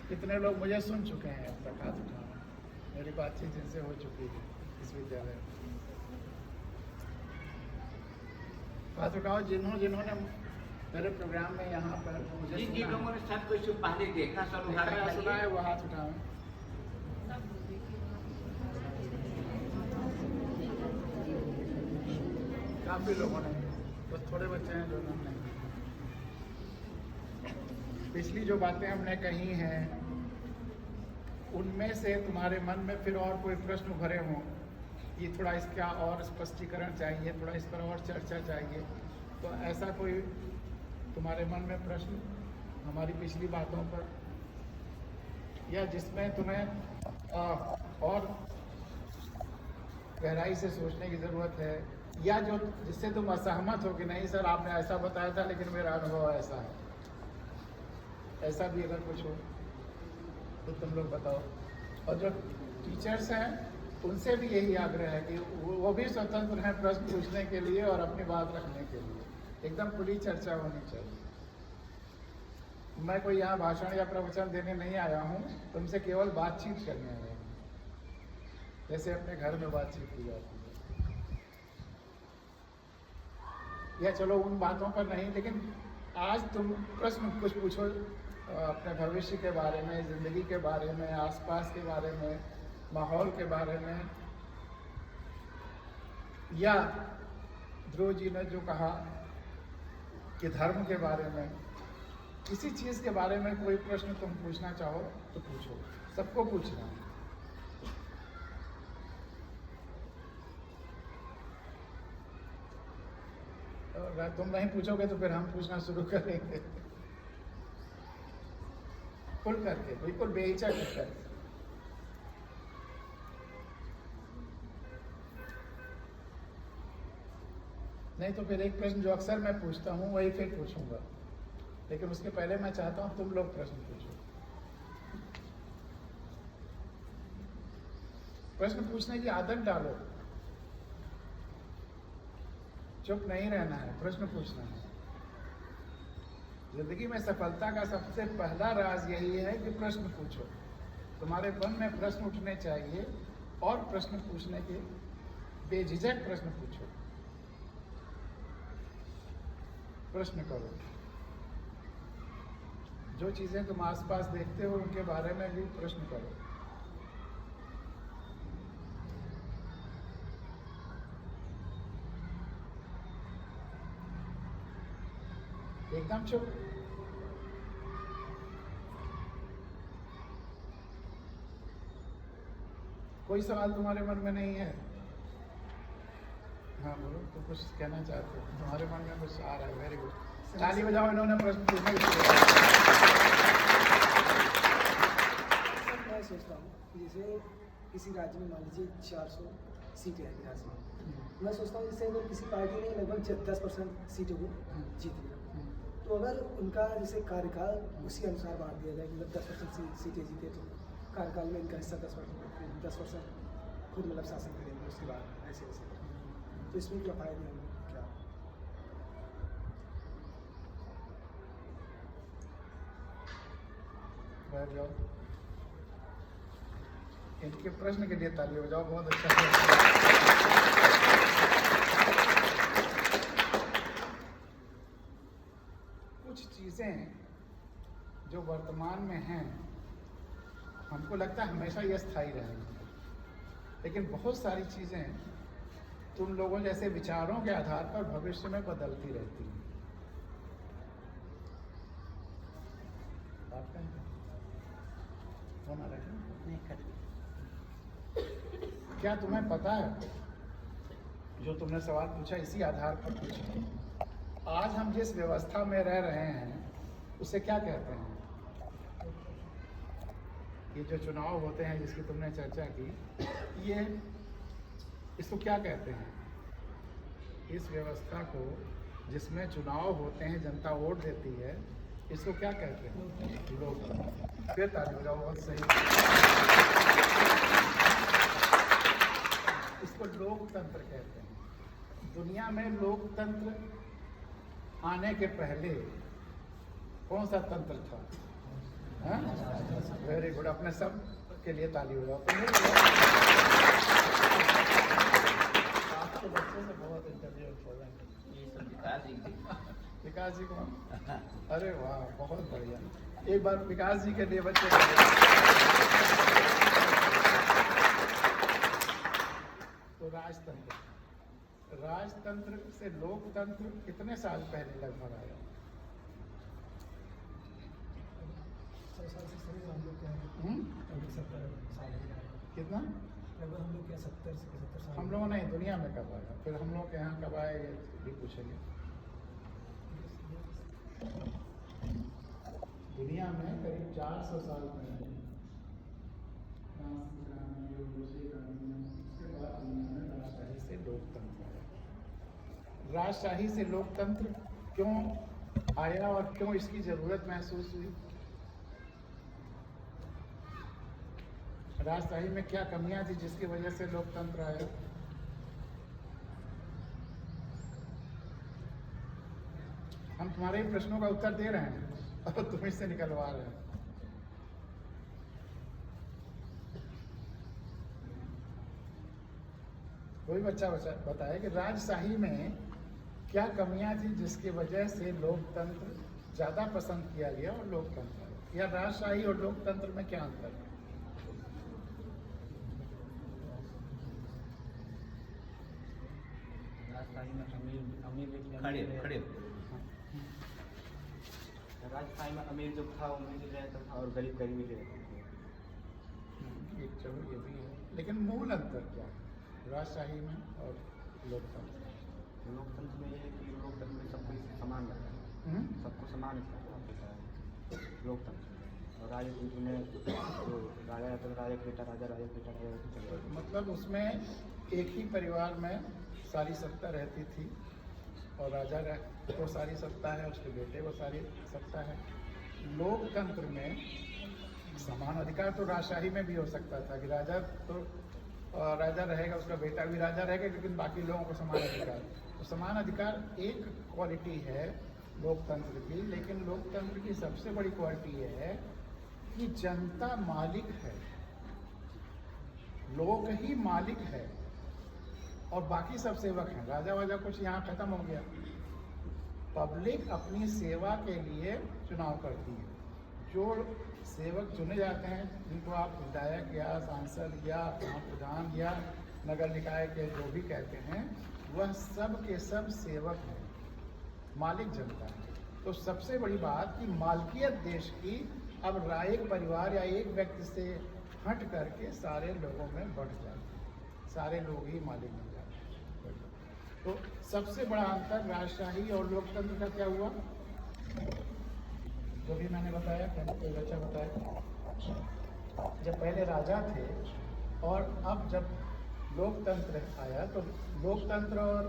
कितने लोग मुझे सुन चुके हैं अब तक, हाथ उठाओ। मेरी बातचीत जिनसे हो चुकी है इस विद्यालय में, हाथ उठाओ जिन्होंने मेरे प्रोग्राम में यहाँ पर मुझे जिन लोगों ने सब कुछ पहले देखा, सब सुना है वो हाथ उठाओ। काफी लोगों ने, बस थोड़े बच्चे हैं जो नहीं। पिछली जो बातें हमने कही हैं उनमें से तुम्हारे मन में फिर और कोई प्रश्न उभरे हों, ये थोड़ा इसका और स्पष्टीकरण चाहिए, थोड़ा इस पर और चर्चा चाहिए, तो ऐसा कोई तुम्हारे मन में प्रश्न हमारी पिछली बातों पर, या जिसमें तुम्हें और गहराई से सोचने की ज़रूरत है, या जो जिससे तुम असहमत हो कि नहीं सर आपने ऐसा बताया था लेकिन मेरा अनुभव ऐसा है, ऐसा भी अगर कुछ हो तो तुम लोग बताओ। और जो टीचर्स हैं उनसे भी यही आग्रह है कि वो भी स्वतंत्र हैं प्रश्न पूछने के लिए और अपनी बात रखने के लिए, एकदम खुली चर्चा होनी चाहिए। मैं कोई यहाँ भाषण या प्रवचन देने नहीं आया हूँ, तुमसे केवल बातचीत करने आया हूँ, जैसे अपने घर में बातचीत की जाती है। या चलो उन बातों पर नहीं, लेकिन आज तुम प्रश्न कुछ पूछो अपने भविष्य के बारे में, जिंदगी के बारे में, आसपास के बारे में, माहौल के बारे में, या ध्रुव जी ने जो कहा कि धर्म के बारे में, किसी चीज के बारे में कोई प्रश्न तुम पूछना चाहो तो पूछो, सबको पूछना है। अगर तुम नहीं पूछोगे तो फिर हम पूछना शुरू करेंगे, खुल करके, बिल्कुल बेहिचक करके। नहीं तो फिर एक प्रश्न जो अक्सर मैं पूछता हूँ वही फिर पूछूंगा, लेकिन उसके पहले मैं चाहता हूँ तुम लोग प्रश्न पूछो। प्रश्न पूछने की आदत डालो, चुप नहीं रहना है, प्रश्न पूछना है। जिंदगी में सफलता का सबसे पहला राज यही है कि प्रश्न पूछो। तुम्हारे मन में प्रश्न उठने चाहिए और प्रश्न पूछने के, बेझिझक प्रश्न पूछो, प्रश्न करो। जो चीजें तुम आसपास देखते हो उनके बारे में भी प्रश्न करो। एकदम चुप। कोई सवाल तुम्हारे मन में नहीं है? हाँ बोलो, तो कुछ कहना चाहते हो, तुम्हारे मन में कुछ आ रहा है? वेरी गुड, ताली बजाओ। इन्होंने प्रश्न पूछने के लिए। मैं सोचता हूँ कि जैसे किसी राज्य में मान लीजिए 400 सीटें हैं बिहार में, मैं सोचता हूँ जैसे अगर किसी पार्टी ने लगभग 10% सीटों को जीत लिया, तो अगर उनका जैसे कार्यकाल उसी अनुसार बांट दिया जाए कि मतलब 10% सीटें जीते तो कार्यकाल में इनका हिस्सा 10% खुद मतलब शासन करेंगे, उसके बाद ऐसे ऐसे, तो इसमें क्या फायदे होंगे? क्या इनके प्रश्न के लिए ताली बजाओ, बहुत अच्छा। कुछ चीजें जो वर्तमान में हैं हमको लगता है हमेशा ये स्थायी रहेंगी, लेकिन बहुत सारी चीजें तुम लोगों जैसे विचारों के आधार पर भविष्य में बदलती रहती हैं। क्या तुम्हें पता है, जो तुमने सवाल पूछा इसी आधार पर पूछा, आज हम जिस व्यवस्था में रह रहे हैं उसे क्या कहते हैं? ये जो चुनाव होते हैं जिसकी तुमने चर्चा की, ये इसको क्या कहते हैं? इस व्यवस्था को जिसमें चुनाव होते हैं, जनता वोट देती है, इसको क्या कहते हैं? लोकतंत्र। फिर ताली बजाओ, बहुत सही। इसको लोकतंत्र कहते हैं। दुनिया में लोकतंत्र आने के पहले कौन सा तंत्र था? वेरी गुड, अपने सब के लिए ताली हो जाओ। तो आपके बच्चे से बहुत इंटेलिजेंट हो रहे हैं। ये सब विकास जी की। विकास जी कौन? अरे वाह, बहुत बढ़िया। एक बार विकास जी के लिए बच्चे तो राजतंत्र से लोकतंत्र कितने साल पहले लगभग आया? 100 साल से सही हम लोग क्या है, 70 साल हो गया। कितना? लगभग हम लोग क्या 70 से 75 साल। हम लोगों ने दुनिया में कब आया, फिर हम लोग के यहाँ कब आए ये भी पूछेंगे। दुनिया में करीब 400 साल पहले राजशाही से लोकतंत्र आया। राजशाही से लोकतंत्र क्यों आया और क्यों इसकी जरूरत महसूस हुई? राजशाही में क्या कमियां थी जिसकी वजह से लोकतंत्र आया? हम तुम्हारे ही प्रश्नों का उत्तर दे रहे हैं और तुम इससे निकलवा रहे हैं। कोई बच्चा बताए कि राजशाही में क्या कमियां थी जिसकी वजह से लोकतंत्र ज्यादा पसंद किया गया और लोकतंत्र आया? या राजशाही और लोकतंत्र में क्या अंतर है? राजशाही में अमीर खड़े खड़े राजशाही में अमीर जो था वो अमीर रहता था और गरीब गरीबी रहता था। एक चलो ये भी है, लेकिन मूल अंतर क्या है राजशाही में और लोकतंत्र? लोकतंत्र में ये है कि लोकतंत्र में सबको समान रहता है, सबको समान होता है लोकतंत्र में। और राजतंत्र में जो राजा रहता है, राजा बेटा राजा राजा बेटा राजा चलता है। मतलब उसमें एक ही परिवार में सारी सत्ता रहती थी और राजा को सारी सत्ता है, उसके बेटे को सारी सत्ता है। लोकतंत्र में समान अधिकार तो राजशाही में भी हो सकता था कि राजा तो राजा रहेगा, उसका बेटा भी राजा रहेगा, लेकिन बाकी लोगों को समान अधिकार। तो समान अधिकार एक क्वालिटी है लोकतंत्र की, लेकिन लोकतंत्र की सबसे बड़ी क्वालिटी ये है कि जनता मालिक है, लोग ही मालिक है और बाकी सब सेवक हैं। राजा वाजा कुछ यहाँ खत्म हो गया। पब्लिक अपनी सेवा के लिए चुनाव करती है। जो सेवक चुने जाते हैं, जिनको आप विधायक या सांसद या प्रधान या नगर निकाय के जो भी कहते हैं, वह सब के सब सेवक हैं, मालिक जनता है। तो सबसे बड़ी बात कि मालकियत देश की अब एक परिवार या एक व्यक्ति से हट करके सारे लोगों में बढ़ जाती है, सारे लोग ही मालिक बन जाते हैं। तो सबसे बड़ा अंतर राजशाही और लोकतंत्र का क्या हुआ? जो भी मैंने बताया, कोई बच्चा बताया, जब पहले राजा थे और अब जब लोकतंत्र आया तो लोकतंत्र और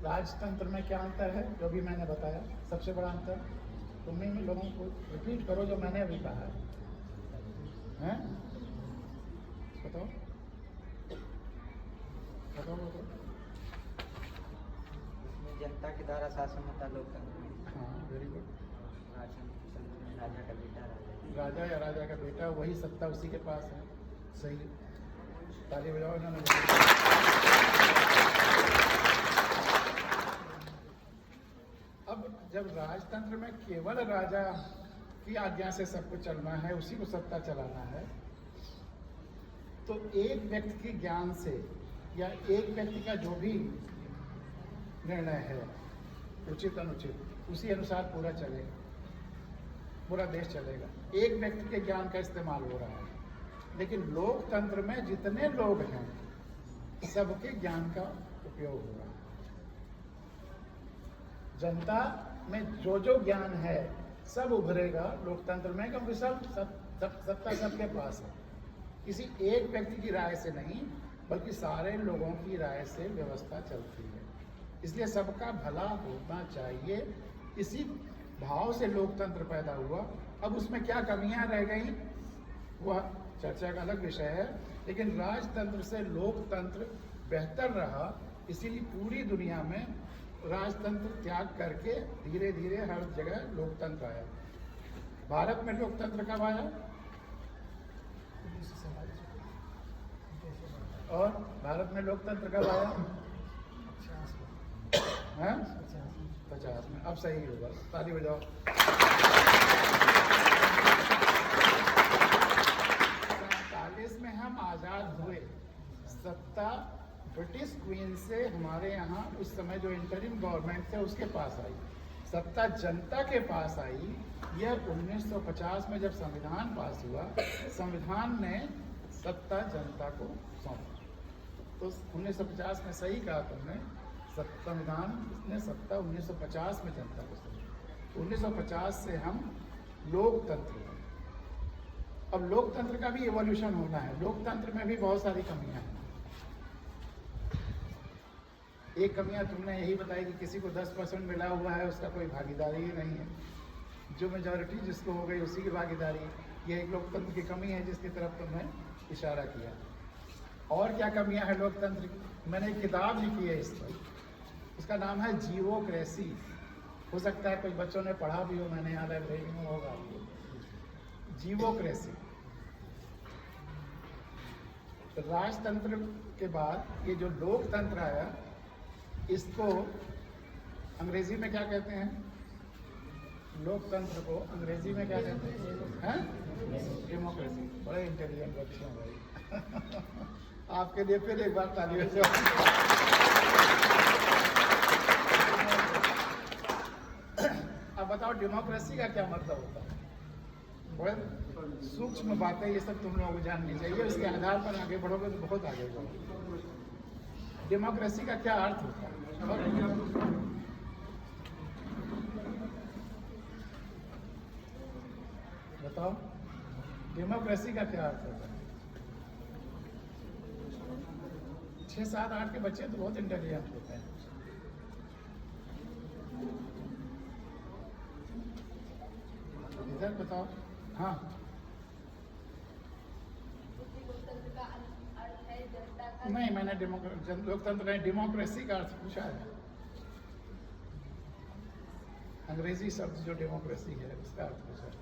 राजतंत्र में क्या अंतर है? जो भी मैंने बताया सबसे बड़ा अंतर। तुम ही लोगों को रिपीट करो जो मैंने अभी कहा है, बताओ बताओ बताओ। इसमें जनता के द्वारा शासन होता लोकतंत्र में। हाँ, वेरी गुड। राजा का बेटा राजा या राजा का बेटा, वही सत्ता उसी के पास है। सही, ताली बजाओ इन्होंने। अब जब राजतंत्र में केवल राजा की आज्ञा से सब कुछ चलना है, उसी को सत्ता चलाना है, तो एक व्यक्ति के ज्ञान से या एक व्यक्ति का जो भी निर्णय है उचित अनुचित, उसी अनुसार पूरा चलेगा, पूरा देश चलेगा। एक व्यक्ति के ज्ञान का इस्तेमाल हो रहा है, लेकिन लोकतंत्र में जितने लोग हैं सबके ज्ञान का उपयोग हो रहा है। जनता में जो जो ज्ञान है सब उभरेगा लोकतंत्र में, क्योंकि सत्ता सबके पास है। किसी एक व्यक्ति की राय से नहीं, बल्कि सारे लोगों की राय से व्यवस्था चलती है। इसलिए सबका भला होना चाहिए, इसी भाव से लोकतंत्र पैदा हुआ। अब उसमें क्या कमियां रह गई वह चर्चा का अलग विषय है, लेकिन राजतंत्र से लोकतंत्र बेहतर रहा। इसीलिए पूरी दुनिया में राजतंत्र त्याग करके धीरे धीरे हर जगह लोकतंत्र आया। भारत में लोकतंत्र कब आया? और भारत में लोकतंत्र कब आया? 50 में। अब सही होगा, ताली बजाओ। 47 में हम आज़ाद हुए। सत्ता ब्रिटिश क्वीन से हमारे यहाँ उस समय जो इंटरिम गवर्नमेंट थे उसके पास आई, सत्ता जनता के पास आई। यह 1950 में जब संविधान पास हुआ, संविधान ने सत्ता जनता को सौंपा। तो 1950 में सही कहा तुमने, संविधान ने सत्ता 1950 में जनता को सौंपी। 1950 से हम लोकतंत्र हुए। अब लोकतंत्र का भी इवोल्यूशन होना है। लोकतंत्र में भी बहुत सारी कमियां हैं। एक कमियां तुमने यही बताई कि किसी को 10% मिला हुआ है, उसका कोई भागीदारी ही नहीं है। जो मेजॉरिटी जिसको हो गई उसी की भागीदारी। ये एक लोकतंत्र की कमी है जिसकी तरफ तुमने इशारा किया। और क्या कमियां हैं लोकतंत्र की? मैंने एक किताब लिखी है इस पर, उसका नाम है जीवोक्रेसी। हो सकता है कुछ बच्चों ने पढ़ा भी हो, मैंने यहाँ लाइब्रेरी में होगा। जीवोक्रेसी, राजतंत्र के बाद ये जो लोकतंत्र आया, इसको अंग्रेजी में क्या कहते हैं? लोकतंत्र को अंग्रेजी में क्या कहते हैं? डेमोक्रेसी। बड़े इंटेलिजेंट बच्चे हैं भाई। आपके लिए फिर एक बार ताली बजाओ। अब बताओ डेमोक्रेसी का क्या मतलब होता है? बड़े सूक्ष्म बातें ये सब तुम लोगों को जाननी चाहिए। उसके आधार पर आगे बढ़ोगे तो बहुत आगे बढ़ोगे। डेमोक्रेसी का क्या अर्थ होता है? बताओ, डेमोक्रेसी का क्या अर्थ होता है? 6, 7, 8 के बच्चे तो बहुत इंटेलिजेंट होते हैं। इधर बताओ। हाँ, नहीं, मैंने लोकतंत्र नहीं, डेमोक्रेसी का अर्थ पूछा है। अंग्रेजी शब्द जो डेमोक्रेसी है उसका अर्थ पूछा है।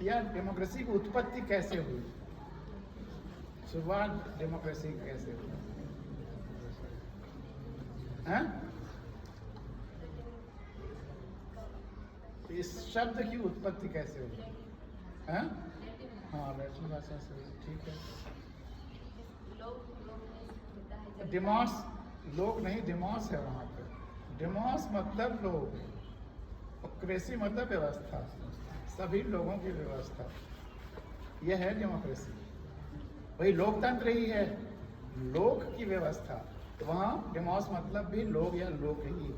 यार, डेमोक्रेसी की उत्पत्ति कैसे हुई? शुरुआत डेमोक्रेसी की कैसे हुई? हैं? इस शब्द की उत्पत्ति कैसे हुई? हैं? हाँ, लैटिन भाषा से। ठीक है। डिमोस, लोग नहीं, डिमोस है वहाँ पे। डिमोस मतलब लोग, और क्रेसी मतलब व्यवस्था, सभी लोगों की व्यवस्था। यह है डेमोक्रेसी। वही लोकतंत्र ही है, लोक की व्यवस्था। तो वहाँ डेमोस मतलब भी लोग या लोग ही।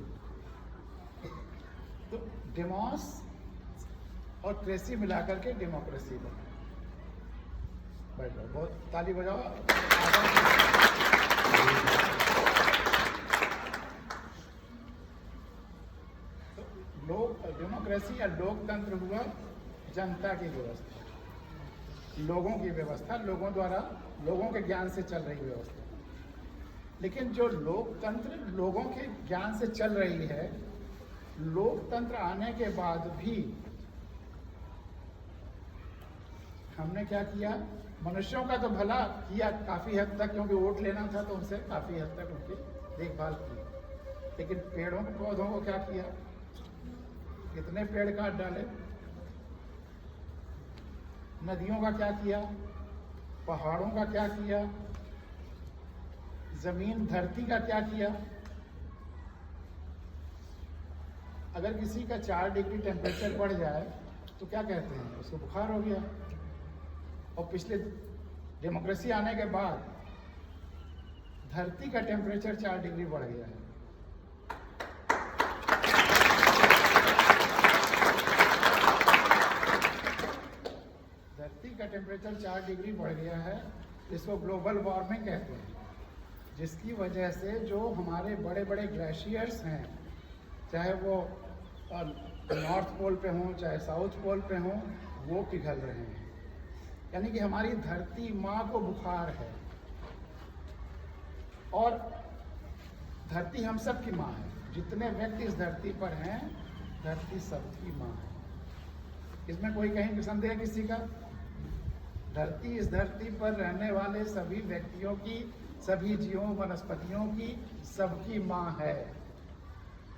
तो डेमोस और क्रेसी मिलाकर के डेमोक्रेसी बना। बैठ जाओ, बहुत ताली बजाओ। तो लोक डेमोक्रेसी या लोकतंत्र हुआ जनता की व्यवस्था, लोगों की व्यवस्था, लोगों द्वारा, लोगों के ज्ञान से चल रही व्यवस्था। लेकिन जो लोकतंत्र लोगों के ज्ञान से चल रही है, लोकतंत्र आने के बाद भी हमने क्या किया? मनुष्यों का तो भला किया काफी हद तक, क्योंकि वोट लेना था तो उनसे काफी हद तक उनकी देखभाल की। लेकिन पेड़ों पौधों को क्या किया? कितने पेड़ काट डाले। नदियों का क्या किया? पहाड़ों का क्या किया? जमीन धरती का क्या किया? अगर किसी का 4 डिग्री टेम्परेचर बढ़ जाए तो क्या कहते हैं? उसको बुखार हो गया। और पिछले डेमोक्रेसी आने के बाद धरती का टेम्परेचर 4 डिग्री बढ़ गया है। धरती का टेम्परेचर 4 डिग्री बढ़ गया है, इसको ग्लोबल वार्मिंग कहते हैं। जिसकी वजह से जो हमारे बड़े बड़े ग्लेशियर्स हैं, चाहे वो नॉर्थ पोल पे हों चाहे साउथ पोल पे हों, वो पिघल रहे हैं। यानी कि हमारी धरती माँ को बुखार है। और धरती हम सब की माँ है। जितने व्यक्ति इस धरती पर हैं, धरती सबकी माँ है। इसमें कोई कहीं भी संदेह किसी का? धरती, इस धरती पर रहने वाले सभी व्यक्तियों की, सभी जीवों वनस्पतियों की, सबकी माँ है।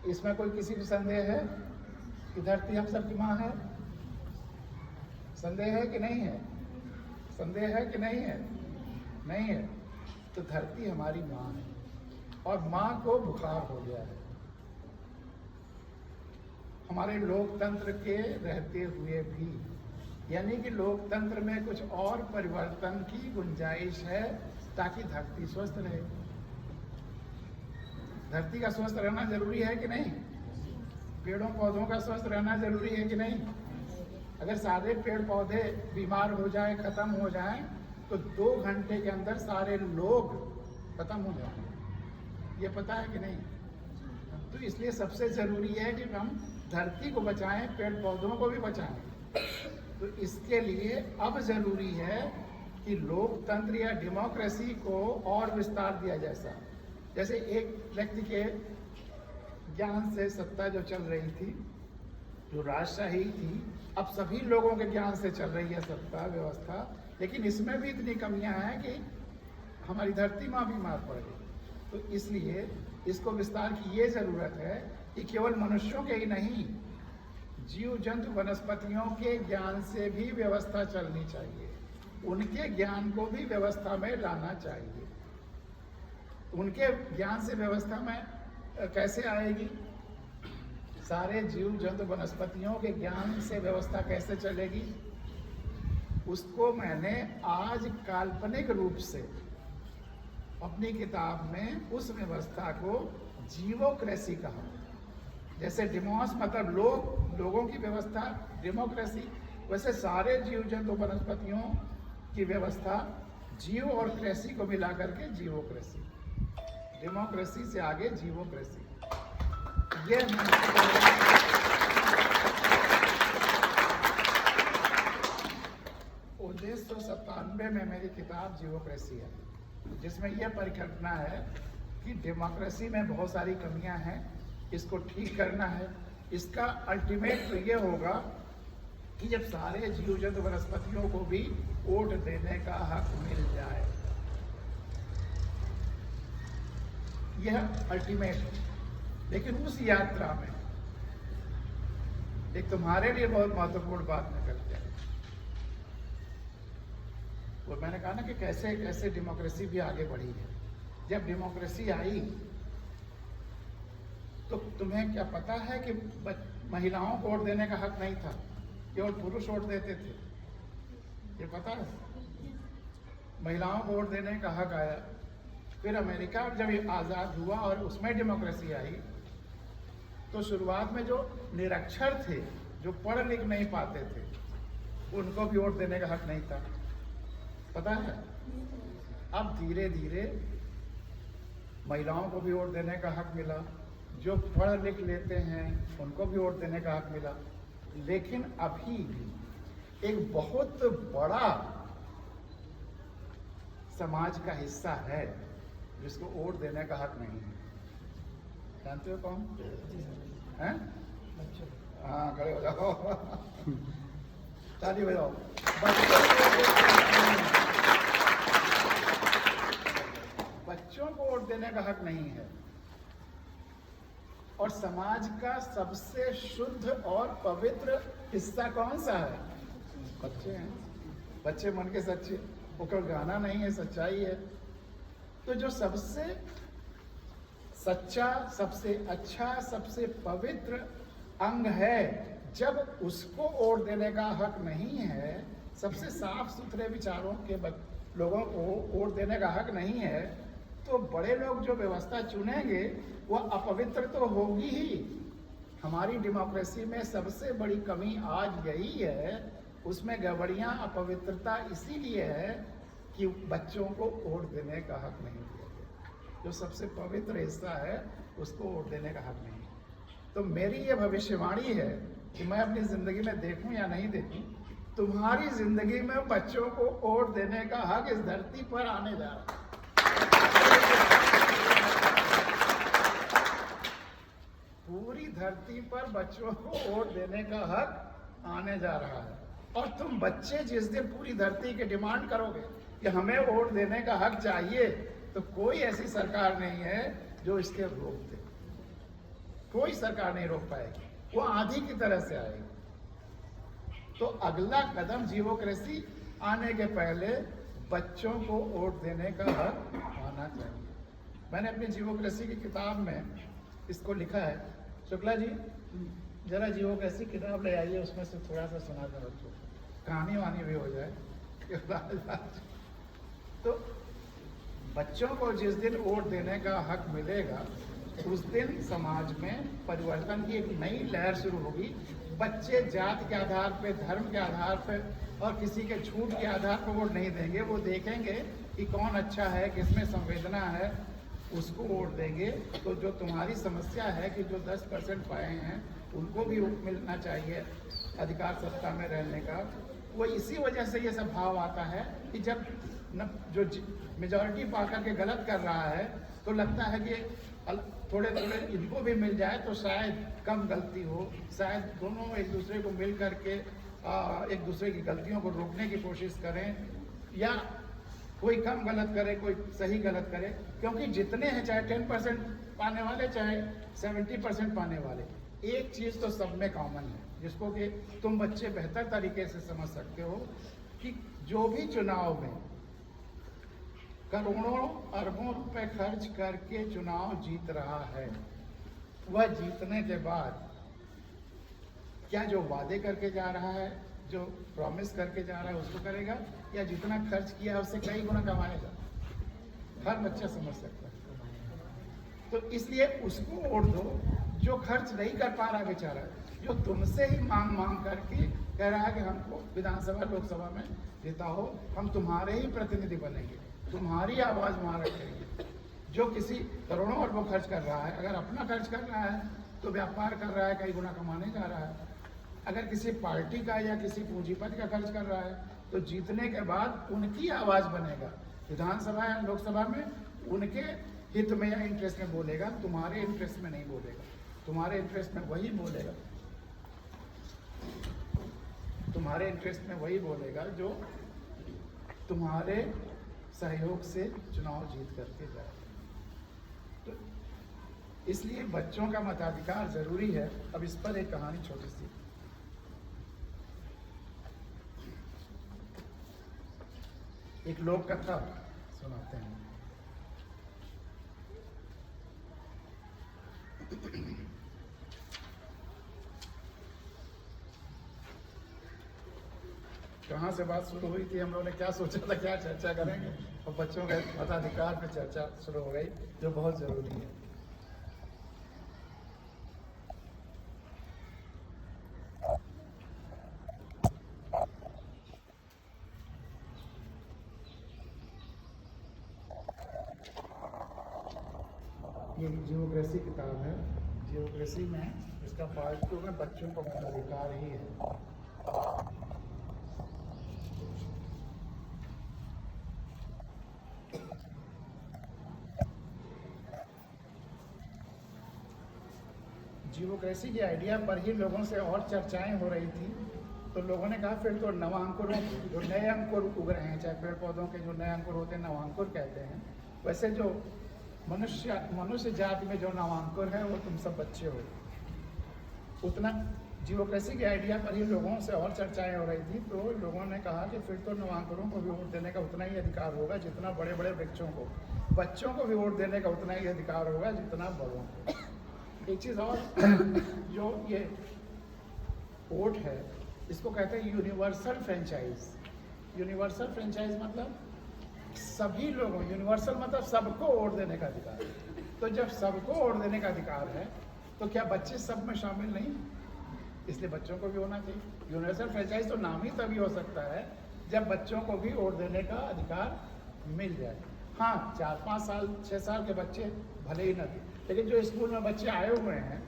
इसमें कोई किसी को संदेह है कि धरती हम सबकी माँ है? संदेह है कि नहीं है? संदेह है कि नहीं है? नहीं है। तो धरती हमारी माँ है और माँ को बुखार हो गया है। हमारे लोकतंत्र के रहते हुए भी, यानी कि लोकतंत्र में कुछ और परिवर्तन की गुंजाइश है ताकि धरती स्वस्थ रहे। धरती का स्वस्थ रहना जरूरी है कि नहीं? पेड़ों पौधों का स्वस्थ रहना जरूरी है कि नहीं? अगर सारे पेड़ पौधे बीमार हो जाएं, खत्म हो जाएं, तो 2 घंटे के अंदर सारे लोग खत्म हो जाएंगे। ये पता है कि नहीं? तो इसलिए सबसे जरूरी है कि हम धरती को बचाएं, पेड़ पौधों को भी बचाएं। तो इसके लिए अब जरूरी है कि लोकतंत्र या डेमोक्रेसी को और विस्तार दिया जाए। जैसे एक व्यक्ति के ज्ञान से सत्ता जो चल रही थी, जो राजशाही थी, अब सभी लोगों के ज्ञान से चल रही है सत्ता व्यवस्था। लेकिन इसमें भी इतनी कमियां हैं कि हमारी धरती माँ बीमार पड़ गई। तो इसलिए इसको विस्तार की ये जरूरत है कि केवल मनुष्यों के ही नहीं, जीव जंतु वनस्पतियों के ज्ञान से भी व्यवस्था चलनी चाहिए। उनके ज्ञान को भी व्यवस्था में लाना चाहिए। उनके ज्ञान से व्यवस्था में कैसे आएगी? सारे जीव जंतु वनस्पतियों के ज्ञान से व्यवस्था कैसे चलेगी? उसको मैंने आज काल्पनिक रूप से अपनी किताब में उस व्यवस्था को जीवोक्रेसी कहा। जैसे डिमोस मतलब लोगों की व्यवस्था डेमोक्रेसी, वैसे सारे जीव जंतु वनस्पतियों की व्यवस्था जीव और क्रेसी को मिला करके जीवोक्रेसी। डेमोक्रेसी से आगे जीवोक्रेसी। ये 1997 में मेरी किताब जीवोक्रेसी है, जिसमें यह परिकल्पना है कि डेमोक्रेसी में बहुत सारी कमियां हैं, इसको ठीक करना है। इसका अल्टीमेट तो ये होगा कि जब सारे जीव जंतु वनस्पतियों को भी वोट देने का हक मिल जाए, यह अल्टीमेट है। लेकिन उस यात्रा में एक तुम्हारे लिए बहुत महत्वपूर्ण बात मैं करते हैं। वो मैंने कहा ना कि कैसे कैसे डेमोक्रेसी भी आगे बढ़ी है। जब डेमोक्रेसी आई तो तुम्हें क्या पता है कि महिलाओं को वोट देने का हक नहीं था, केवल पुरुष वोट देते थे। ये पता है? महिलाओं को वोट देने का हक आया। फिर अमेरिका जब ये आज़ाद हुआ और उसमें डेमोक्रेसी आई, तो शुरुआत में जो निरक्षर थे, जो पढ़ लिख नहीं पाते थे, उनको भी वोट देने का हक नहीं था। पता है? अब धीरे धीरे महिलाओं को भी वोट देने का हक मिला, जो पढ़ लिख लेते हैं उनको भी वोट देने का हक मिला। लेकिन अभी भी एक बहुत बड़ा समाज का हिस्सा है जिसको वोट देने का हक नहीं है। जानते हो कौन? हैं? हाँ, खड़े हो जाओ, ताली बजाओ। बच्चों को वोट देने का हक नहीं है। और समाज का सबसे शुद्ध और पवित्र हिस्सा कौन सा है? बच्चे हैं। बच्चे मन के सच्चे, वो कोई गाना नहीं है, सच्चाई है। तो जो सबसे सच्चा, सबसे अच्छा, सबसे पवित्र अंग है, जब उसको वोट देने का हक नहीं है, सबसे साफ सुथरे विचारों के लोगों को वोट देने का हक नहीं है, तो बड़े लोग जो व्यवस्था चुनेंगे वह अपवित्र तो होगी ही। हमारी डेमोक्रेसी में सबसे बड़ी कमी आज यही है, उसमें गड़बड़ियां, अपवित्रता इसीलिए है कि बच्चों को वोट देने का हक नहीं दिया गया। जो सबसे पवित्र हिस्सा है उसको वोट देने का हक नहीं। तो मेरी ये भविष्यवाणी है कि मैं अपनी जिंदगी में देखूं या नहीं देखूं, तुम्हारी जिंदगी में बच्चों को वोट देने का हक इस धरती पर आने जा रहा है। धरती पर बच्चों को वोट देने का हक आने जा रहा है। और तुम बच्चे जिस दिन पूरी धरती की डिमांड करोगे कि हमें वोट देने का हक चाहिए, तो कोई ऐसी सरकार नहीं है जो इसके रोक दे। कोई सरकार नहीं रोक पाएगी, वो आंधी की तरह से आएगी। तो अगला कदम डेमोक्रेसी आने के पहले बच्चों को वोट देने का हक आना चाहिए। मैंने अपनी डेमोक्रेसी की किताब में इसको लिखा है। शुक्ला जी जरा डेमोक्रेसी किताब ले आइए, उसमें से थोड़ा सा सुना दो बच्चों को, कहानी वानी भी हो जाए। तो बच्चों को जिस दिन वोट देने का हक मिलेगा उस दिन समाज में परिवर्तन की एक नई लहर शुरू होगी। बच्चे जात के आधार पे, धर्म के आधार पे और किसी के झूठ के आधार पर वोट नहीं देंगे। वो देखेंगे कि कौन अच्छा है, किसमें संवेदना है, उसको वोट देंगे। तो जो तुम्हारी समस्या है कि जो 10% पाए हैं उनको भी मिलना चाहिए अधिकार सत्ता में रहने का, वो इसी वजह से ये सब भाव आता है कि जब जो मेजॉरिटी पा करके गलत कर रहा है तो लगता है कि थोड़े थोड़े इनको भी मिल जाए तो शायद कम गलती हो, शायद दोनों एक दूसरे को मिल करके एक दूसरे की गलतियों को रोकने की कोशिश करें, या कोई कम गलत करे कोई सही गलत करे। क्योंकि जितने हैं, चाहे 10% पाने वाले चाहे 70% पाने वाले, एक चीज़ तो सब में कॉमन है जिसको कि तुम बच्चे बेहतर तरीके से समझ सकते हो कि जो भी चुनाव में करोड़ों अरबों रुपए खर्च करके चुनाव जीत रहा है, वह जीतने के बाद क्या जो वादे करके जा रहा है, जो प्रॉमिस करके जा रहा है उसको करेगा, या जितना खर्च किया है उससे कई गुना कमाएगा? हर बच्चा समझ सकता है। तो इसलिए उसको वोट दो जो खर्च नहीं कर पा रहा बेचारा, जो तुमसे ही मांग करके कह रहा है कि हमको विधानसभा लोकसभा में जिताओ, हम तुम्हारे ही प्रतिनिधि बनेंगे, तुम्हारी आवाज़ वहाँ रखेंगे। जो किसी करोड़ों अरबों खर्च कर रहा है, अगर अपना खर्च कर रहा है तो व्यापार कर रहा है, कई गुना कमाने जा रहा है। अगर किसी पार्टी का या किसी पूंजीपति का खर्च कर रहा है तो जीतने के बाद उनकी आवाज़ बनेगा विधानसभा या लोकसभा में, उनके हित में या इंटरेस्ट में बोलेगा, तुम्हारे इंटरेस्ट में नहीं बोलेगा। तुम्हारे इंटरेस्ट में वही बोलेगा, तुम्हारे इंटरेस्ट में वही बोलेगा जो तुम्हारे सहयोग से चुनाव जीत करके जाए। तो इसलिए बच्चों का मताधिकार जरूरी है। अब इस पर एक कहानी छोटी सी, एक लोक कथा सुनाते हैं। कहाँ से बात शुरू हुई थी, हम लोगों ने क्या सोचा था क्या चर्चा करेंगे, और बच्चों के मताधिकार पर चर्चा शुरू हो गई जो बहुत जरूरी है। ये डेमोक्रेसी किताब है। डेमोक्रेसी में इसका पार्ट 2 में बच्चों का मताधिकार ही है। डेमोक्रेसी के आइडिया पर ही लोगों से और चर्चाएं हो रही थी। तो लोगों ने कहा फिर तो नवांकुरों, जो नए अंकुर उग रहे हैं, चाहे पेड़ पौधों के जो नए अंकुर होते हैं नवांकुर कहते हैं, वैसे जो मनुष्य जाति में जो नवांकुर है वो तुम सब बच्चे हो। उतना डेमोक्रेसी के आइडिया पर ही लोगों से और चर्चाएं हो रही थी। तो लोगों ने कहा कि फिर तो नवांकुरों को भी वोट देने का उतना ही अधिकार होगा जितना बड़े बड़े वृक्षों को, बच्चों को भी वोट देने का उतना ही अधिकार होगा जितना बड़ों को। एक चीज़ और, जो ये वोट है इसको कहते हैं यूनिवर्सल फ्रेंचाइज। यूनिवर्सल फ्रेंचाइज मतलब सभी लोगों, यूनिवर्सल मतलब सबको वोट देने का अधिकार है। तो जब सबको वोट देने का अधिकार है तो क्या बच्चे सब में शामिल नहीं? इसलिए बच्चों को भी होना चाहिए। यूनिवर्सल फ्रेंचाइज तो नाम ही तभी हो सकता है जब बच्चों को भी वोट देने का अधिकार मिल जाए। हाँ, 4-5 साल 6 साल के बच्चे भले ही न थे, लेकिन जो स्कूल में बच्चे आए हुए हैं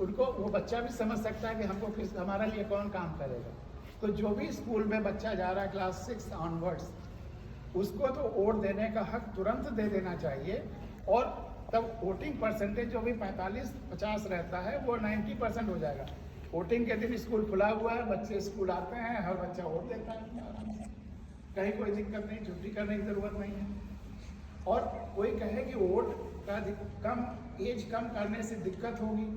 उनको, वो बच्चा भी समझ सकता है कि हमको हमारा लिए कौन काम करेगा। तो जो भी स्कूल में बच्चा जा रहा है क्लास 6 ऑनवर्ड्स, उसको तो वोट देने का हक तुरंत दे देना चाहिए। और तब वोटिंग परसेंटेज जो भी 45-50 रहता है वो 90% हो जाएगा। वोटिंग के दिन स्कूल खुला हुआ है, बच्चे स्कूल आते हैं, हर बच्चा वोट देता है आराम से, कहीं कोई दिक्कत नहीं, छुट्टी करने की ज़रूरत नहीं है। और कोई कहे कि वोट का कम एज कम करने से दिक्कत होगी,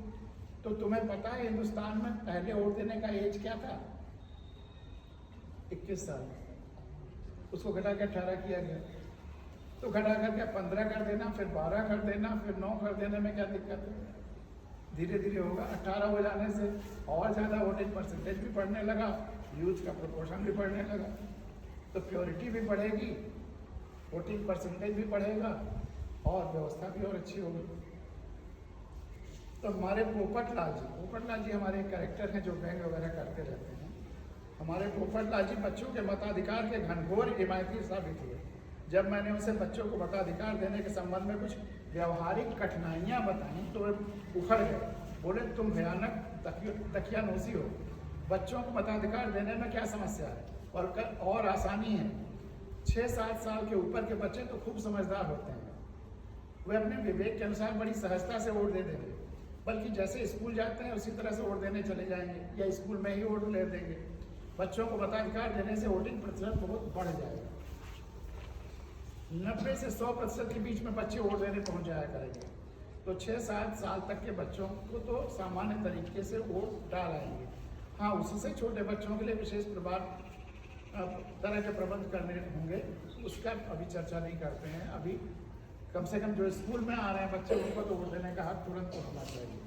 तो तुम्हें पता है हिंदुस्तान में पहले वोट देने का एज क्या था? 21 साल। उसको घटा के 18 किया गया, तो घटा करके 15 कर देना, फिर 12 कर देना, फिर 9 कर देने में क्या दिक्कत है? धीरे धीरे होगा। 18 हो जाने से और ज़्यादा वोटिंग परसेंटेज भी बढ़ने लगा, यूथ का प्रोपोर्शन भी बढ़ने लगा, तो प्योरिटी भी बढ़ेगी, वोटिंग परसेंटेज भी बढ़ेगा और व्यवस्था भी और अच्छी होगी। तो हमारे पोपटलाल जी हमारे कैरेक्टर हैं जो व्यंग वगैरह करते रहते हैं। हमारे पोपटलाल जी बच्चों के मताधिकार के घनघोर हिमायती साबित हुए। जब मैंने उनसे बच्चों को मताधिकार देने के संबंध में कुछ व्यवहारिक कठिनाइयाँ बताई तो वे उखड़ गए, बोले तुम भयानक तकियानोसी हो, बच्चों को मताधिकार देने में क्या समस्या है और आसानी है। 6-7 साल के ऊपर के बच्चे तो खूब समझदार होते हैं, वे अपने विवेक के अनुसार बड़ी सहजता से वोट दे देंगे, बल्कि जैसे स्कूल जाते हैं उसी तरह से वोट देने चले जाएंगे या स्कूल में ही वोट ले देंगे। बच्चों को मताधिकार देने से वोटिंग प्रतिशत बहुत बढ़ जाएगा। 90 से 100% के बीच में बच्चे वोट देने पहुंच जाया करेंगे। तो 6-7 साल तक के बच्चों को तो सामान्य तरीके से वोट डाल आएंगे। हाँ, उससे छोटे बच्चों के लिए विशेष तरह के प्रबंध करने होंगे, उसका अभी चर्चा नहीं करते हैं। अभी कम से कम जो स्कूल में आ रहे हैं बच्चे, उनको तो वोट देने का हक तुरंत होना चाहिए।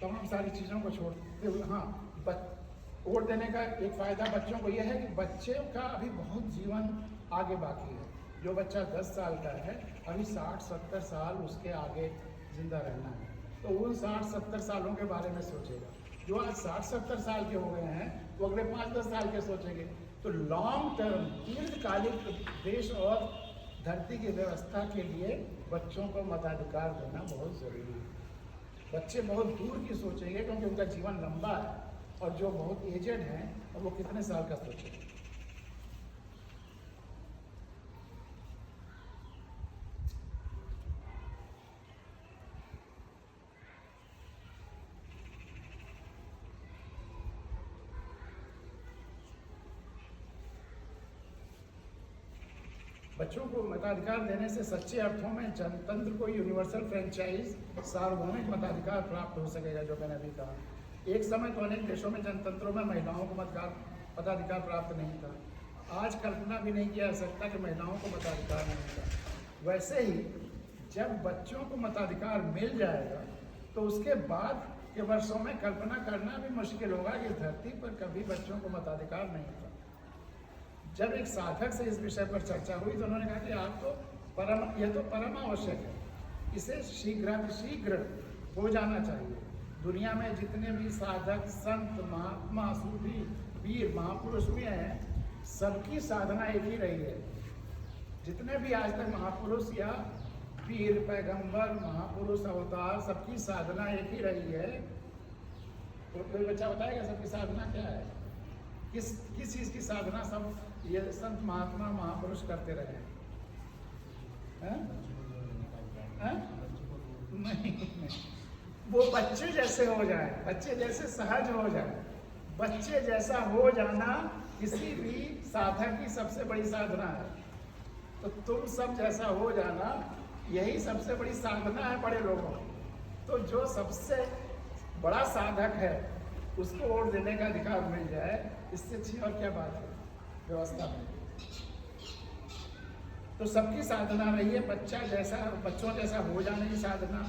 तमाम सारी चीज़ों को छोड़ते हुए, हाँ, वोट देने का एक फ़ायदा बच्चों को यह है कि बच्चे का अभी बहुत जीवन आगे बाकी है। जो बच्चा 10 साल का है, अभी 60-70 साल उसके आगे जिंदा रहना है, तो उन 60-70 सालों के बारे में सोचेगा। जो आज 60-70 साल के हो गए हैं, वो अगले 5-10 साल के सोचेंगे। तो लॉन्ग टर्म, दीर्घकालिक देश और धरती की व्यवस्था के लिए बच्चों को मताधिकार देना बहुत ज़रूरी है। बच्चे बहुत दूर की सोचेंगे क्योंकि उनका जीवन लंबा है, और जो बहुत एजेड हैं और वो कितने साल का सोचेंगे। बच्चों को मताधिकार देने से सच्चे अर्थों में जनतंत्र को यूनिवर्सल फ्रेंचाइज, सार्वभौमिक मताधिकार प्राप्त हो सकेगा। जो मैंने अभी कहा, एक समय तो अनेक देशों में जनतंत्रों में महिलाओं को मताधिकार प्राप्त नहीं था। आज कल्पना भी नहीं किया जा सकता कि महिलाओं को मताधिकार नहीं था। वैसे ही जब बच्चों को मताधिकार मिल जाएगा तो उसके बाद के वर्षों में कल्पना करना भी मुश्किल होगा कि धरती पर कभी बच्चों को मताधिकार नहीं था। जब एक साधक से इस विषय पर चर्चा हुई तो उन्होंने कहा कि आप तो यह तो परम आवश्यक है, इसे शीघ्र हो जाना चाहिए। दुनिया में जितने भी साधक, संत, महात्मा, सूफी, वीर, महापुरुष भी हैं, सबकी साधना एक ही रही है। जितने भी आज तक महापुरुष या वीर, पैगंबर, महापुरुष, अवतार, सबकी साधना एक ही रही है। तो कोई बच्चा बताएगा सबकी साधना क्या है? किस चीज़ की साधना सब ये संत, महात्मा, महापुरुष करते रहे हैं? नहीं, वो बच्चे जैसे हो जाए, बच्चे जैसे सहज हो जाए। बच्चे जैसा हो जाना किसी भी साधक की सबसे बड़ी साधना है। तो तुम सब जैसा हो जाना, यही सबसे बड़ी साधना है बड़े लोगों की। तो जो सबसे बड़ा साधक है उसको वोट देने का अधिकार मिल जाए, इससे अच्छी और क्या बात है व्यवस्था में। तो सबकी साधना रही है बच्चों जैसा हो जाने की साधना,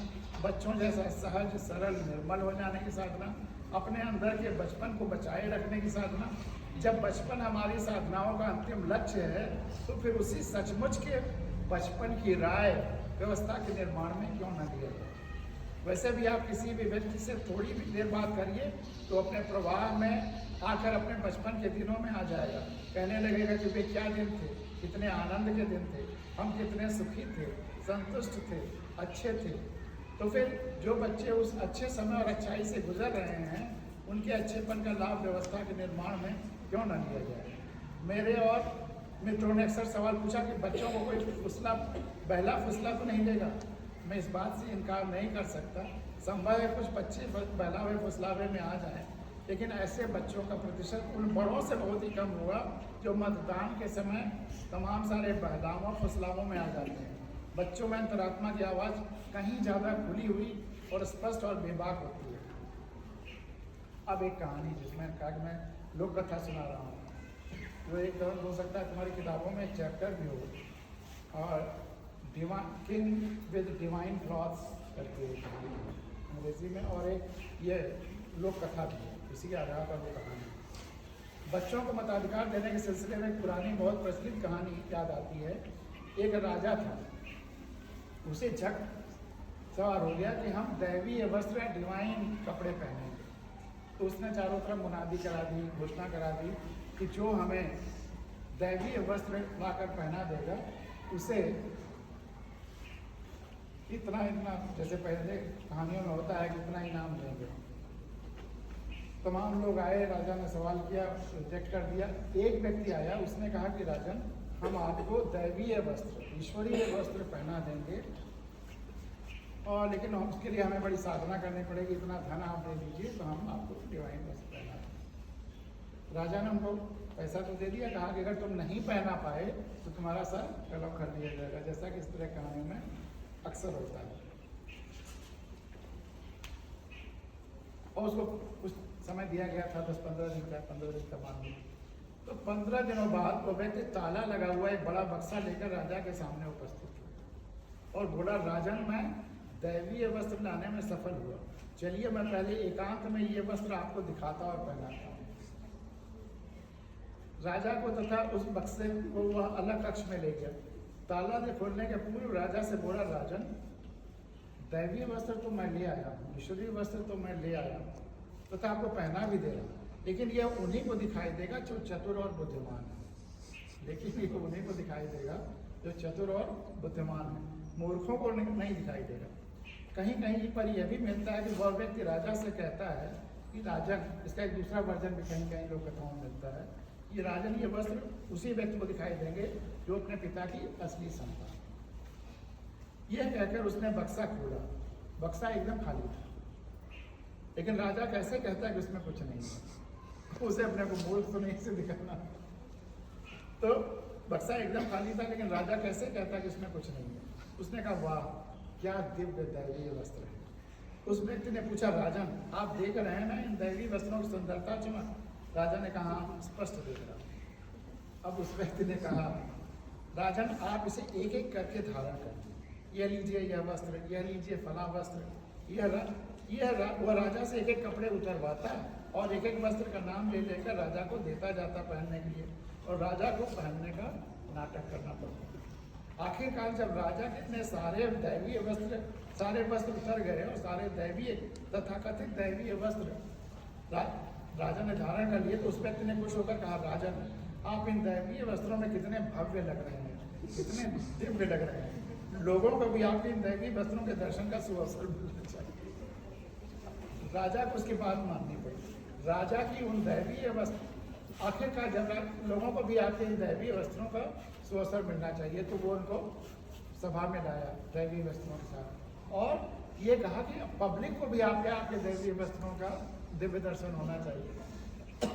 बच्चों जैसा सहज, सरल, निर्मल हो जाने की साधना, अपने अंदर के बचपन को बचाए रखने की साधना। जब बचपन हमारी साधनाओं का अंतिम लक्ष्य है तो फिर उसी सचमुच के बचपन की राय व्यवस्था के निर्माण में क्यों न दिया जाए। वैसे भी आप किसी भी व्यक्ति से थोड़ी भी देर बात करिए तो अपने प्रवाह में आकर अपने बचपन के दिनों में आ जाएगा। कहने लगेगा कि वे क्या दिन थे, कितने आनंद के दिन थे, हम कितने सुखी थे, संतुष्ट थे, अच्छे थे। तो फिर जो बच्चे उस अच्छे समय और अच्छाई से गुजर रहे हैं, उनके अच्छेपन का लाभ व्यवस्था के निर्माण में क्यों न लिया जाए। मेरे और मित्रों ने अक्सर सवाल पूछा कि बच्चों को कोई फुसला बहला फुसला तो नहीं देगा। मैं इस बात से इनकार नहीं कर सकता। संभव है कुछ बच्चे बहलावे फुसलावे में आ जाएं, लेकिन ऐसे बच्चों का प्रतिशत उन बड़ों से बहुत ही कम होगा जो मतदान के समय तमाम सारे बहलावों फुसलावों में आ जाते हैं। बच्चों में अंतरात्मा की आवाज़ कहीं ज़्यादा खुली हुई और स्पष्ट और बेबाक होती है। अब एक कहानी जिसमें कहा कि मैं लोक कथा सुना रहा हूँ, वो एक हो सकता है तुम्हारी किताबों में एक चैप्टर भी हो, और किंग विद डिवाइन क्लॉथ्स करके एक कहानी है अंग्रेजी में, और एक ये लोक कथा भी है, इसी के आधार पर वो कहानी। बच्चों को मताधिकार देने के सिलसिले में एक पुरानी बहुत प्रचलित कहानी याद आती है। एक राजा था, उसे झक सवार हो गया कि हम दैवीय वस्त्र या डिवाइन कपड़े पहनेंगे। तो उसने चारों तरफ मुनादी करा दी, घोषणा करा दी कि जो हमें दैवीय वस्त्र लाकर पहना देगा उसे इतना इतना, जैसे पहले कहानियों में होता है कि इतना इनाम देंगे। तमाम लोग आए, राजा ने सवाल किया, रिजेक्ट कर दिया। एक व्यक्ति आया, उसने कहा कि राजन, हम आपको दैवीय वस्त्र, ईश्वरीय वस्त्र पहना देंगे, और लेकिन हम उसके लिए हमें बड़ी साधना करनी पड़ेगी, इतना धन आप दे दीजिए तो हम आपको डिवाइन वस्त्र पहना देंगे। राजा ने हमको पैसा तो दे दिया, कहा कि अगर तुम नहीं पहना पाए तो तुम्हारा सर कलम कर दिया जाएगा, जैसा कि इस तरह कहानियों में अक्सर होता है। और उसको कुछ समय दिया गया था, 10-15 दिन का, 15 दिन का मान लो। तो 15 दिनों बाद वो व्यक्ति ताला लगा हुआ एक बड़ा बक्सा लेकर राजा के सामने उपस्थित हुआ और बोला, राजन, मैं दैवीय वस्त्र लाने में सफल हुआ। चलिए मैं पहले एकांत में ये वस्त्र आपको दिखाता और पहनाता हूँ। राजा को तथा उस बक्से को वह अलग कक्ष में ले गया। ताला से खोलने के पूर्व राजा से बोला, राजन, दैवीय वस्त्र तो मैं ले आया हूँ, ईश्वरीय वस्त्र तो मैं ले आया हूँ तथा आपको पहना भी दे रहा हूँ, लेकिन यह उन्हीं को दिखाई देगा जो चतुर और बुद्धिमान है। लेकिन ये उन्हीं को दिखाई देगा जो चतुर और बुद्धिमान है, मूर्खों को नहीं दिखाई देगा। कहीं कहीं पर यह भी मिलता है कि वह व्यक्ति राजा से कहता है कि राजन, इसका एक दूसरा वर्जन भी कहीं कहीं लोक कथाओं में मिलता है, ये राजन ये वस्त्र उसी व्यक्ति को दिखाई देंगे जो अपने पिता की असली संतान। यह कहकर उसने बक्सा खोला। बक्सा एकदम खाली था, लेकिन राजा कैसे कहता है कि उसमें कुछ नहीं है, उसे अपने को मूर्ख तो नहीं से दिखाना। तो बक्सा एकदम खाली था, लेकिन राजा कैसे कहता है कि उसमें कुछ नहीं है। उसने कहा, वाह, क्या दिव्य दैवीय वस्त्र है। उस व्यक्ति ने पूछा, राजन, आप देख रहे हैं ना इन दैवीय वस्त्रों की सुंदरता, चमक? राजा ने कहा, स्पष्ट देख रहा। अब उस व्यक्ति ने कहा, राजन, आप इसे एक एक करके धारण करिए। यह लीजिए यह वस्त्र, यह लीजिए फला वस्त्र। वह राजा से एक एक कपड़े उतरवाता और एक एक वस्त्र का नाम ले लेकर राजा को देता जाता पहनने के लिए, और राजा को पहनने का नाटक करना पड़ता। आखिरकार जब राजा के इतने सारे दैवीय वस्त्र, सारे वस्त्र उतर गए और सारे दैवीय तथाकथित दैवीय वस्त्र राजा ने धारण कर लिए, तो उस व्यक्ति ने खुश होकर कहा, राजन, आप इन दैवीय वस्त्रों में कितने भव्य लग रहे हैं, कितने दिव्य लग रहे हैं। लोगों को भी आपके इन दैवीय वस्त्रों के दर्शन का सुअवसर मिलना चाहिए। राजा को उसकी बात माननी पड़ी। राजा की उन दैवीय वस्त्र, आखिरकार जब लोगों को भी आपके इन दैवीय वस्त्रों का सुअवसर मिलना चाहिए, तो वो उनको सभा में लाया दैवीय वस्त्रों के साथ, और ये कहा कि पब्लिक को भी आपके दैवीय वस्त्रों का दिव्य दर्शन होना चाहिए।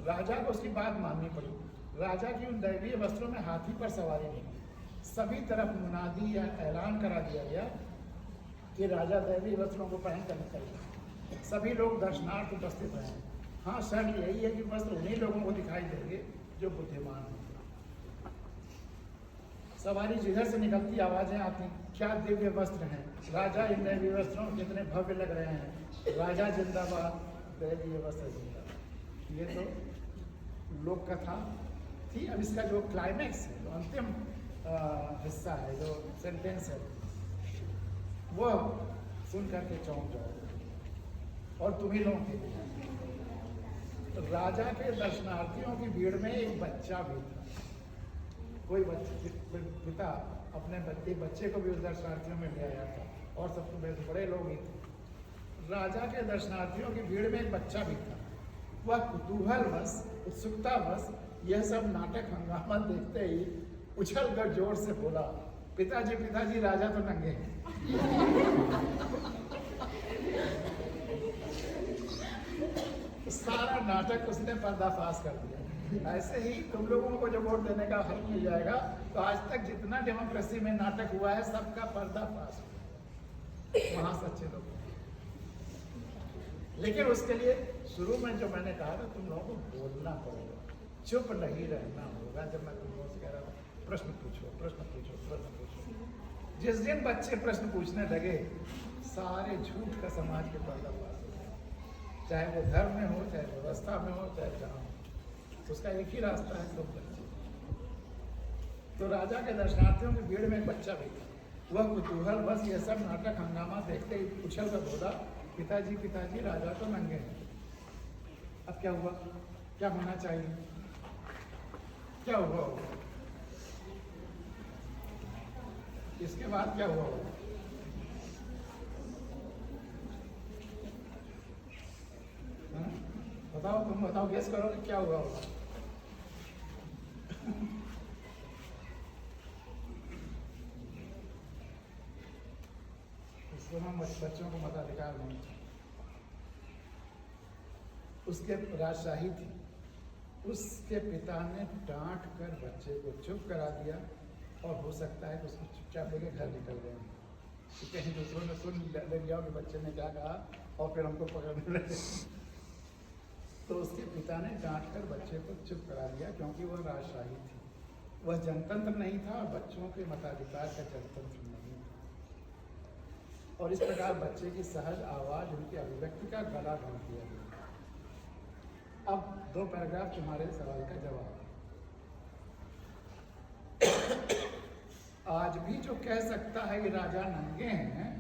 राजा को उसकी बात माननी पड़ी। राजा की उन दैवीय वस्त्रों में हाथी पर सवारी नहीं, सभी तरफ मुनादी या ऐलान करा दिया गया कि राजा दैवीय वस्त्रों को पहन कर निकलेगा। सभी लोग दर्शनार्थ उपस्थित रहे। हाँ, शर्त यही है कि वस्त्र उन्हीं लोगों को दिखाई देंगे जो बुद्धिमान हैं। सवारी जिधर से निकलती आवाजें आती, क्या दिव्य वस्त्र हैं, राजा इन दैवीय वस्त्रों कितने भव्य लग रहे हैं, राजा जिंदाबाद, दैवीय वस्त्र जिंदाबाद। ये तो लोक कथा थी। अब इसका जो क्लाइमैक्स है, जो अंतिम हिस्सा है, जो सेंटेंस है, वो सुन करके चौंक जाओ। और तुम ही लोग थे। राजा के दर्शनार्थियों की भीड़ में एक बच्चा भी था। कोई पिता अपने बच्चे को भी उस दर्शनार्थियों में ले आया था, और सब तो बड़े लोग ही थे। राजा के दर्शनार्थियों की भीड़ में एक बच्चा भी था। वह कुतूहलवश, उत्सुकतावश यह सब नाटक हंगामा देखते ही उछलकर जोर से बोला, पिताजी पिताजी राजा तो नंगे हैं। सारा नाटक उसने पर्दाफाश कर दिया। ऐसे ही तुम लोगों को जो वोट देने का हक मिल जाएगा तो आज तक जितना डेमोक्रेसी में नाटक हुआ है सबका पर्दाफाश हुआ, वहां सच्चे लोग। लेकिन उसके लिए शुरू में जो मैंने कहा था तुम लोगों को बोलना पड़ेगा, चुप नहीं रहना होगा। जब मैं तुम लोगों से कह रहा हूँ प्रश्न पूछो प्रश्न पूछो प्रश्न पूछो, जिस दिन बच्चे प्रश्न पूछने लगे सारे झूठ का समाज के पर्दाफाश हो गया, चाहे वो धर्म में हो, चाहे व्यवस्था में हो, चाहे जहाँ हो। तो उसका एक ही रास्ता है, तुम बच्चे। तो राजा के दर्शनार्थियों की भीड़ में एक बच्चा भी था, वह कुतूहल बस ये सब नाटक हंगामा देखते ही उछल कर बोला, पिताजी पिताजी राजा तो नंगे हैं। अब क्या हुआ, क्या होना चाहिए, क्या हुआ होगा? इसके बाद क्या हुआ होगा? बताओ, तुम बताओ, गेस करो कि क्या हुआ होगा। इसको हम बच्चों को मताधिकार नहीं, उसके राजशाही थी। उसके पिता ने डांट कर बच्चे को चुप करा दिया और हो सकता है कि उसको चुपचाप लेके घर निकल गए कि कहीं दूसरों ने सुन ले लिया कि बच्चे ने क्या कहा और फिर हमको पकड़ने लगे। तो उसके पिता ने डांट कर बच्चे को चुप करा दिया क्योंकि वह राजशाही थी, वह जनतंत्र नहीं था और बच्चों के मताधिकार का जनतंत्र नहीं था। और इस प्रकार बच्चे की सहज आवाज उनकी अभिव्यक्ति का गला ढांक दिया गया। अब 2 पैराग्राफ तुम्हारे सवाल का जवाब। आज भी जो कह सकता है कि राजा नंगे हैं,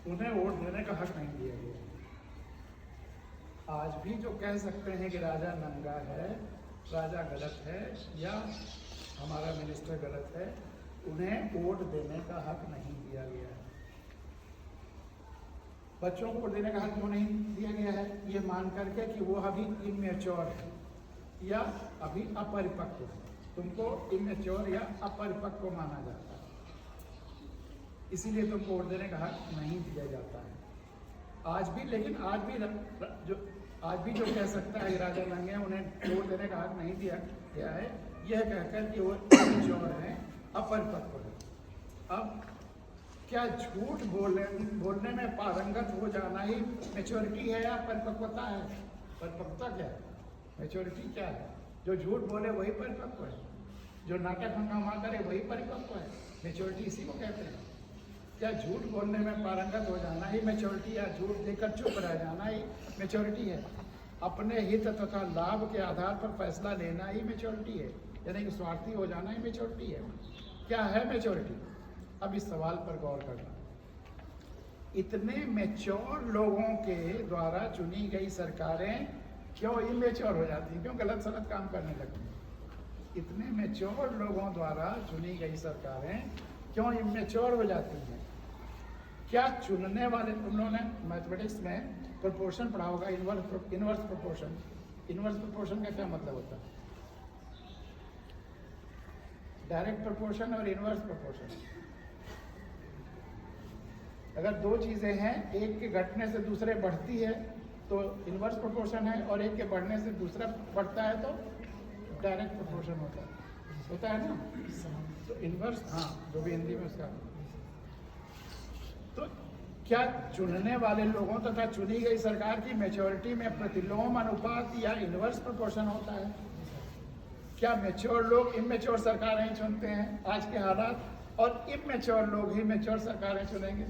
उन्हें वोट देने का हक नहीं दिया गया। आज भी जो कह सकते हैं कि राजा नंगा है, राजा गलत है या हमारा मिनिस्टर गलत है, उन्हें वोट देने का हक नहीं दिया गया है। बच्चों को वोट देने का हक क्यों नहीं दिया गया है? ये मान करके कि वो अभी इमेच्योर है या अभी अपरिपक्व है। तुमको इमेच्योर या अपरिपक्व माना जाता है, इसीलिए तुमको वोट देने का हक नहीं दिया जाता है। आज भी, लेकिन आज भी जो कह सकता है राजा नंगे हैं, उन्हें वोट देने का हक नहीं दिया गया है, यह कहकर कि वो इमेच्योर है, अपरिपक्व है। अब क्या झूठ बोलने में पारंगत हो जाना ही मैच्योरिटी है या परिपक्वता है? परिपक्वता क्या है, मैच्योरिटी क्या है? जो झूठ बोले वही परिपक्व है, जो नाटक हंगामा करे वही परिपक्व है। मैच्योरिटी इसी को कहते हैं। क्या झूठ बोलने में पारंगत हो जाना ही मैच्योरिटी, या झूठ देकर चुप रह जाना ही मैच्योरिटी है? अपने हित तथा लाभ के आधार पर फैसला लेना ही मैच्योरिटी है, यानी कि स्वार्थी हो जाना ही मैच्योरिटी है। क्या है मैच्योरिटी? अब इस सवाल पर गौर करना। इतने मैच्योर लोगों के द्वारा चुनी गई सरकारें क्यों इमेच्योर हो जाती हैं, क्यों गलत सलत काम करने लगती हैं? इतने मैच्योर लोगों द्वारा चुनी गई सरकारें क्यों इमेच्योर हो जाती हैं? क्या चुनने वाले, तुम लोगों ने मैथमेटिक्स में प्रोपोर्शन पढ़ा होगा, इनवर्स प्रोपोर्शन। इनवर्स प्रोपोर्शन का क्या मतलब होता है? डायरेक्ट प्रोपोर्शन और इनवर्स प्रोपोर्शन। अगर 2 चीजें हैं, एक के घटने से दूसरे बढ़ती है तो इनवर्स प्रोपोर्शन है, और एक के बढ़ने से दूसरा बढ़ता है तो डायरेक्ट प्रोपोर्शन होता है ना। तो इनवर्स, हाँ, जो भी हिंदी में उसका। तो क्या चुनने वाले लोगों तथा चुनी गई सरकार की मैच्योरिटी में प्रतिलोम अनुपात या इनवर्स प्रोपोर्शन होता है? क्या मैच्योर लोग इमेच्योर सरकारें चुनते हैं आज के हालात, और इमेच्योर लोग ही मैच्योर सरकारें चुनेंगे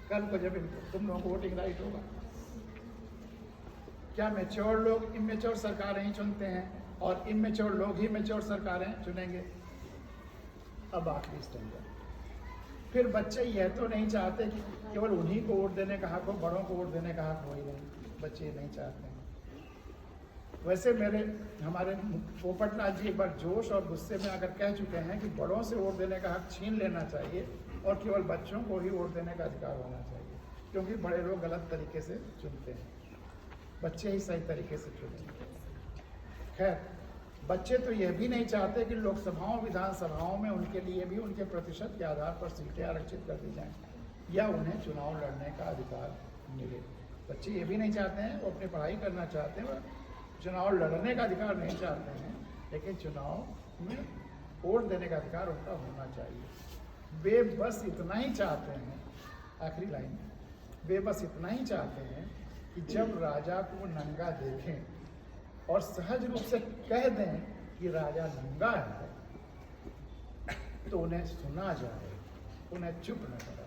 कल को जब तुम लोगों को वोटिंग राइट होगा? क्या मैच्योर लोग इमेच्योर सरकारें ही चुनते हैं और इमेच्योर लोग ही मैच्योर सरकारें चुनेंगे? अब आखिरी स्टेज। फिर बच्चे यह तो नहीं चाहते कि केवल उन्हीं को वोट देने का हक हो, बड़ों को वोट देने का हक हो ही नहीं। बच्चे नहीं चाहते हैं। वैसे हमारे पोपटलाल जी एक बार जोश और गुस्से में आकर कह चुके हैं कि बड़ों से वोट देने का हक छीन लेना चाहिए और केवल बच्चों को ही वोट देने का अधिकार होना चाहिए, क्योंकि बड़े लोग गलत तरीके से चुनते हैं, बच्चे ही सही तरीके से चुनते हैं। खैर, बच्चे तो यह भी नहीं चाहते कि लोकसभाओं विधानसभाओं में उनके लिए भी उनके प्रतिशत के आधार पर सीटें आरक्षित कर दी जाएं या उन्हें चुनाव लड़ने का अधिकार मिले। बच्चे ये भी नहीं चाहते हैं, वो अपनी पढ़ाई करना चाहते हैं, वो चुनाव लड़ने का अधिकार नहीं चाहते हैं, लेकिन चुनाव में वोट देने का अधिकार उनका होना चाहिए। वे बस इतना ही चाहते हैं, आखिरी लाइन, वे बस इतना ही चाहते हैं कि जब राजा को नंगा देखें और सहज रूप से कह दें कि राजा नंगा है, तो उन्हें सुना जाए, उन्हें चुप न कराए।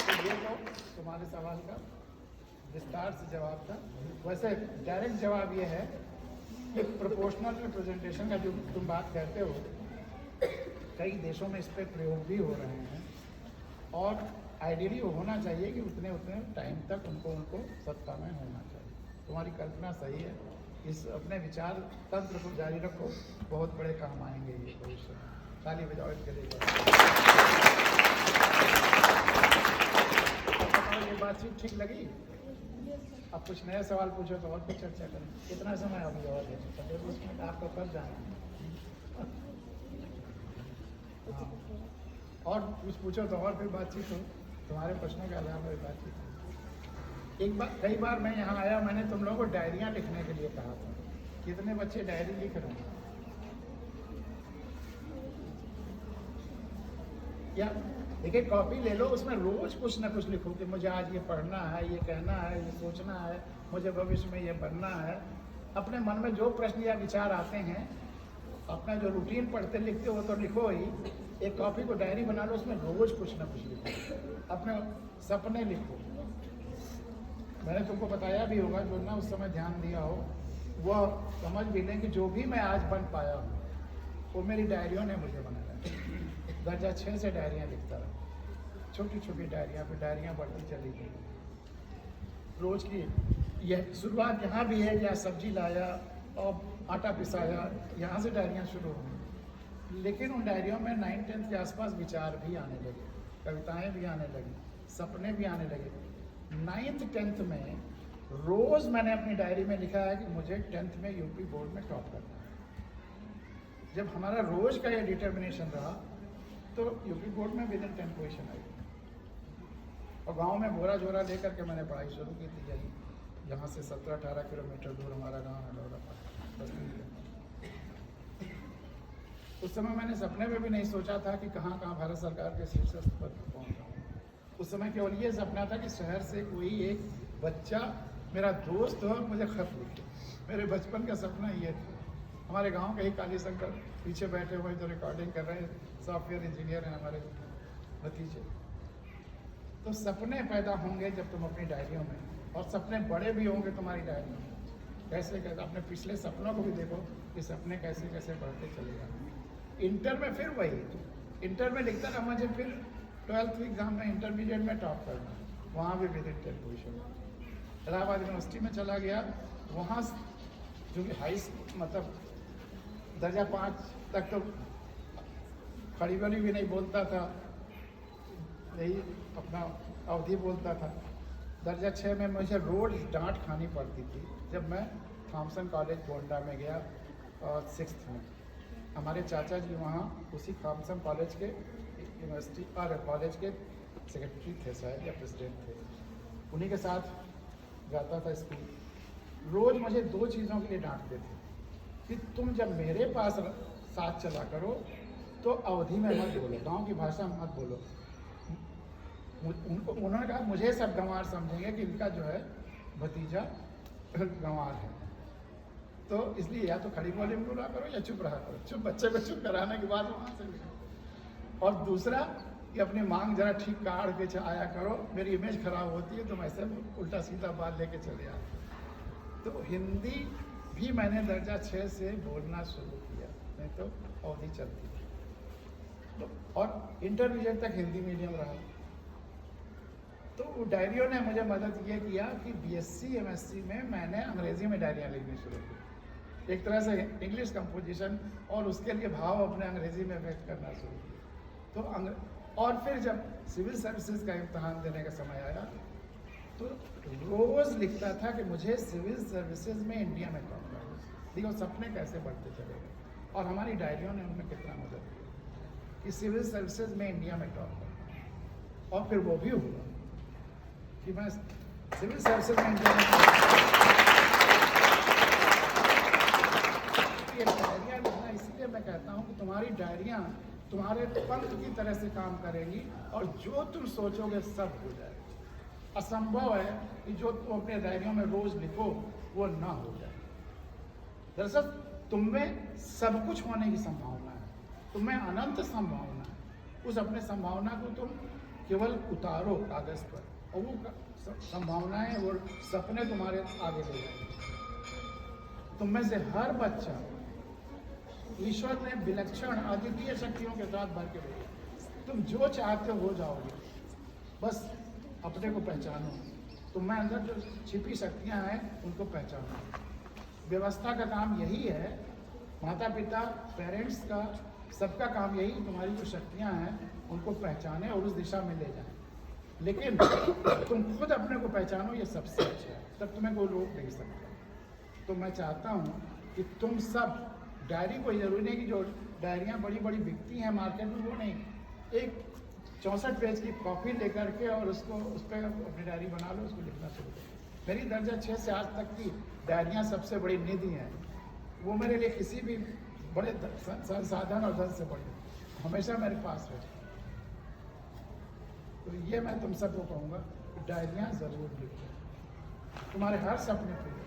तो ये तो तुम्हारे सवाल का विस्तार से जवाब था। वैसे डायरेक्ट जवाब ये है कि प्रोपोर्शनल रिप्रेजेंटेशन का जो तुम बात करते हो, कई देशों में इस पर प्रयोग भी हो रहे हैं और आइडियली वो होना चाहिए कि उतने टाइम तक उनको सत्ता में होना चाहिए। तुम्हारी कल्पना सही है, इस अपने विचार तंत्र को जारी रखो, बहुत बड़े काम आएंगे ये भविष्य में। ताली बजाओ इसके लिए। ये बातचीत ठीक लगी? अब कुछ नया सवाल पूछो तो और कुछ चर्चा करें। कितना समय अभी और है? 15 मिनट आपको कब जाना है? और कुछ पूछो तो और फिर बातचीत हो, तुम्हारे प्रश्नों के आधार पर बातचीत हो। एक बार कई बार मैं यहाँ आया, मैंने तुम लोगों को डायरियाँ लिखने के लिए कहा था। कितने बच्चे डायरी लिख रहे हैं? या देखिए, कॉपी ले लो, उसमें रोज कुछ ना कुछ लिखो कि मुझे आज ये पढ़ना है, ये कहना है, ये सोचना है, मुझे भविष्य में ये बनना है। अपने मन में जो प्रश्न या विचार आते हैं, अपना जो रूटीन पढ़ते लिखते हो तो लिखो ही। एक कॉपी को डायरी बना लो, उसमें रोज कुछ ना कुछ लिखो, अपने सपने लिखो। मैंने तुमको बताया भी होगा, जो ना उस समय ध्यान दिया हो वह समझ भी लें कि जो भी मैं आज बन पाया हूँ वो मेरी डायरियों ने मुझे बनाया। दर्जा 6 से डायरियाँ लिखता रहा, छोटी छोटी डायरियाँ, फिर डायरियाँ बढ़ती चली गई। रोज की यह शुरुआत यहाँ भी है, या सब्जी लाया और आटा पिसाया, यहाँ से डायरियाँ शुरू हुई। लेकिन उन डायरियों में 9-10 के आसपास विचार भी आने लगे, कविताएं भी आने लगी, सपने भी आने लगे। 9th-10th में रोज मैंने अपनी डायरी में लिखा है कि मुझे 10th में यूपी बोर्ड में टॉप करना है। जब हमारा रोज का यह डिटर्मिनेशन रहा तो यूपी बोर्ड में विदिन 10 पोजीशन आई। और गांव में बोरा झोरा लेकर के मैंने पढ़ाई शुरू की थी, यही जहाँ से 17-18 किलोमीटर दूर हमारा गाँव है डोरा। उस समय मैंने सपने में भी नहीं सोचा था कि कहाँ कहाँ भारत सरकार के शीर्ष पर पहुँचाऊँ। उस समय केवल ये सपना था कि शहर से कोई एक बच्चा मेरा दोस्त हो और मुझे खत लिखे। मेरे बचपन का सपना ये था। हमारे गांव के ही काली शंकर पीछे बैठे हुए जो रिकॉर्डिंग कर रहे हैं, सॉफ्टवेयर इंजीनियर हैं हमारे भतीजे। तो सपने पैदा होंगे जब तुम अपनी डायरियों में, और सपने बड़े भी होंगे तुम्हारी डायरियों में। कैसे कैसे अपने पिछले सपनों को भी देखो कि सपने कैसे कैसे बढ़ते चले जाएंगे। इंटर में फिर वही, इंटर में लिखता था मुझे फिर 12th एग्जाम में इंटरमीडिएट में टॉप करना, वहाँ भी विदिन 10 पोजीशन। इलाहाबाद यूनिवर्सिटी में चला गया, वहाँ जो कि हाई मतलब दर्जा 5 तक तो खड़ी बनी भी नहीं बोलता था, यही अपना अवधि बोलता था। दर्जा 6 में मुझे रोज डांट खानी पड़ती थी जब मैं थॉमसन कॉलेज गोंडा में गया और 6th में। हमारे चाचा जी वहाँ उसी थॉमसन कॉलेज के यूनिवर्सिटी और कॉलेज के सेक्रेटरी थे शायद, या प्रेसिडेंट थे। उन्हीं के साथ जाता था स्कूल। रोज़ मुझे 2 चीज़ों के लिए डांटते थे कि तुम जब मेरे पास साथ चला करो तो अवधि में मत बोलो, गांव की भाषा में मत बोलो। उन्होंने कहा मुझे सब गंवार समझेंगे कि इनका जो है भतीजा गंवार है, तो इसलिए या तो खड़ी बोली में बोला करो या चुप रहा करो। चुप बच्चे को चुप कराने के बाद वहाँ से लिखो। और दूसरा कि अपनी मांग जरा ठीक काढ़ के आया करो, मेरी इमेज खराब होती है, तुम ऐसे उल्टा सीधा बात लेके चले आते। तो हिंदी भी मैंने दर्जा 6 से बोलना शुरू किया, नहीं तो अवधि चलती थी। और इंटरमीडिएट तक हिंदी मीडियम रहा। तो डायरियों ने मुझे मदद ये किया कि बीएससी एमएससी में मैंने अंग्रेजी में डायरियाँ लिखनी शुरू की। एक तरह से इंग्लिश कंपोजिशन और उसके लिए भाव अपने अंग्रेजी में व्यक्त करना शुरू किया। तो और फिर जब सिविल सर्विसेज का इम्तहान देने का समय आया तो रोज लिखता था कि मुझे सिविल सर्विसेज में इंडिया में काम करना। देखो सपने कैसे बढ़ते चले गए, और हमारी डायरियों ने उनमें कितना मदद की कि सिविल सर्विसेज में इंडिया में टॉप करना, और फिर वो भी हुआ कि मैं सिविल सर्विसेज में इंडिया में ये डायरियाँ लिखना, इसलिए मैं कहता हूँ कि तुम्हारी डायरियाँ तुम्हारे पंख की तरह से काम करेंगी, और जो तुम सोचोगे सब हो जाएगा। असंभव है कि जो तुम अपने डायरियों में रोज लिखो वो ना हो जाए। दरअसल तुममें सब कुछ होने की संभावना है, तुम्हें अनंत संभावना है। उस अपने संभावना को तुम केवल उतारो कागज पर, और वो संभावनाएं और सपने तुम्हारे आगे ले जाएंगे। तुम में से हर बच्चा ईश्वर ने विलक्षण अद्वितीय शक्तियों के साथ भर के भेजा। तुम जो चाहते हो जाओगे, बस अपने को पहचानो। तुम में अंदर जो छिपी शक्तियां हैं उनको पहचानो। व्यवस्था का काम यही है, माता पिता पेरेंट्स का सबका काम यही, तुम्हारी जो शक्तियां हैं उनको पहचाने और उस दिशा में ले जाए। लेकिन तुम खुद अपने को पहचानो, ये सबसे अच्छा है, तब तुम्हें कोई रोक नहीं सकता। तो मैं चाहता हूँ कि तुम सब डायरी, कोई जरूरी नहीं कि जो डायरियाँ बड़ी बड़ी बिकती हैं मार्केट में, वो नहीं, एक 64 पेज की कॉपी लेकर के और उसको उस पर अपनी डायरी बना लो, उसको लिखना शुरू करो। मेरी दर्जा 6 से 8 तक की डायरियाँ सबसे बड़ी निधि हैं। वो मेरे लिए किसी भी बड़े संसाधन और धन से बड़ी हमेशा मेरे पास है। तो ये मैं तुम सबको कहूँगा कि डायरियाँ ज़रूर लिखो, तुम्हारे हर सपने पूरे।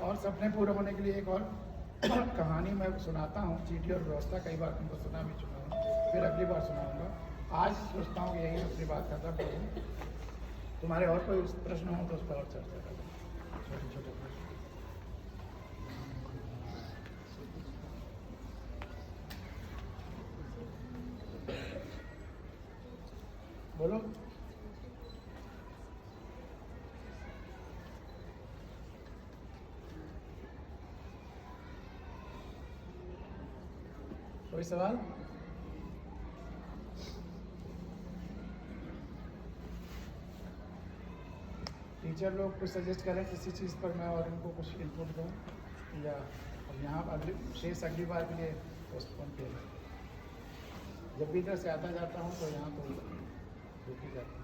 और सपने पूरे होने के लिए एक और कहानी मैं सुनाता हूँ, चीटी और व्यवस्था। कई बार तुमको सुना भी चुका हूँ, फिर अगली बार सुनाऊँगा। आज सोचता हूँ कि यही अपनी बात खत्म करूँ। तुम्हारे और कोई प्रश्न हो तो उस पर और चर्चा करें, छोटे छोटे प्रश्न। बोलो। कोई सवाल? टीचर लोग कुछ सजेस्ट करें किसी चीज़ पर, मैं और उनको कुछ इनपुट दूँ, या अब यहाँ अगली बार के लिए पोस्टपोन किया। जब भी इधर से आता जाता हूँ तो यहाँ तो रुकी जाती है।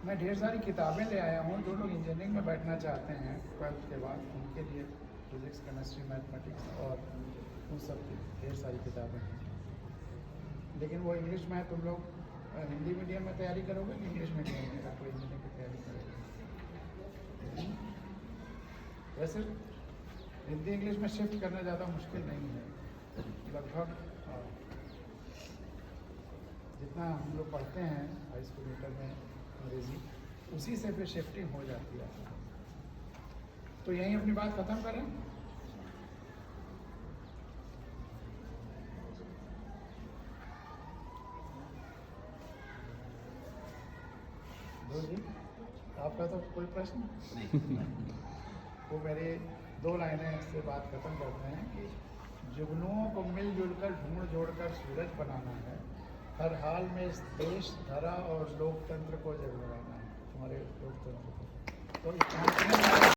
मैं ढेर सारी किताबें ले आया हूँ। जो लोग इंजीनियरिंग में बैठना चाहते हैं 12th के बाद, उनके लिए फिजिक्स, केमिस्ट्री, मैथमेटिक्स और उन सब की ढेर सारी किताबें हैं। लेकिन वो इंग्लिश में है। तुम लोग हिंदी मीडियम में तैयारी करोगे कि इंग्लिश मीडियम में कोई इंजीनियरिंग की तैयारी करोगे? वैसे हिंदी इंग्लिश में शिफ्ट करना ज़्यादा मुश्किल नहीं है। लगभग जितना हम लोग पढ़ते हैं हाई स्कूल इंटर में अंग्रेजी, उसी से फिर शिफ्टिंग हो जाती है। तो यहीं अपनी बात खत्म करें। जी, आपका तो कोई प्रश्न नहीं। वो मेरे 2 लाइनें से बात खत्म करते हैं कि जुगनुओं को मिलजुल कर ढूंढ जोड़कर सूरज बनाना है, हर हाल में इस देश, धरा और लोकतंत्र को जगमगाना है, हमारे लोकतंत्र को। तो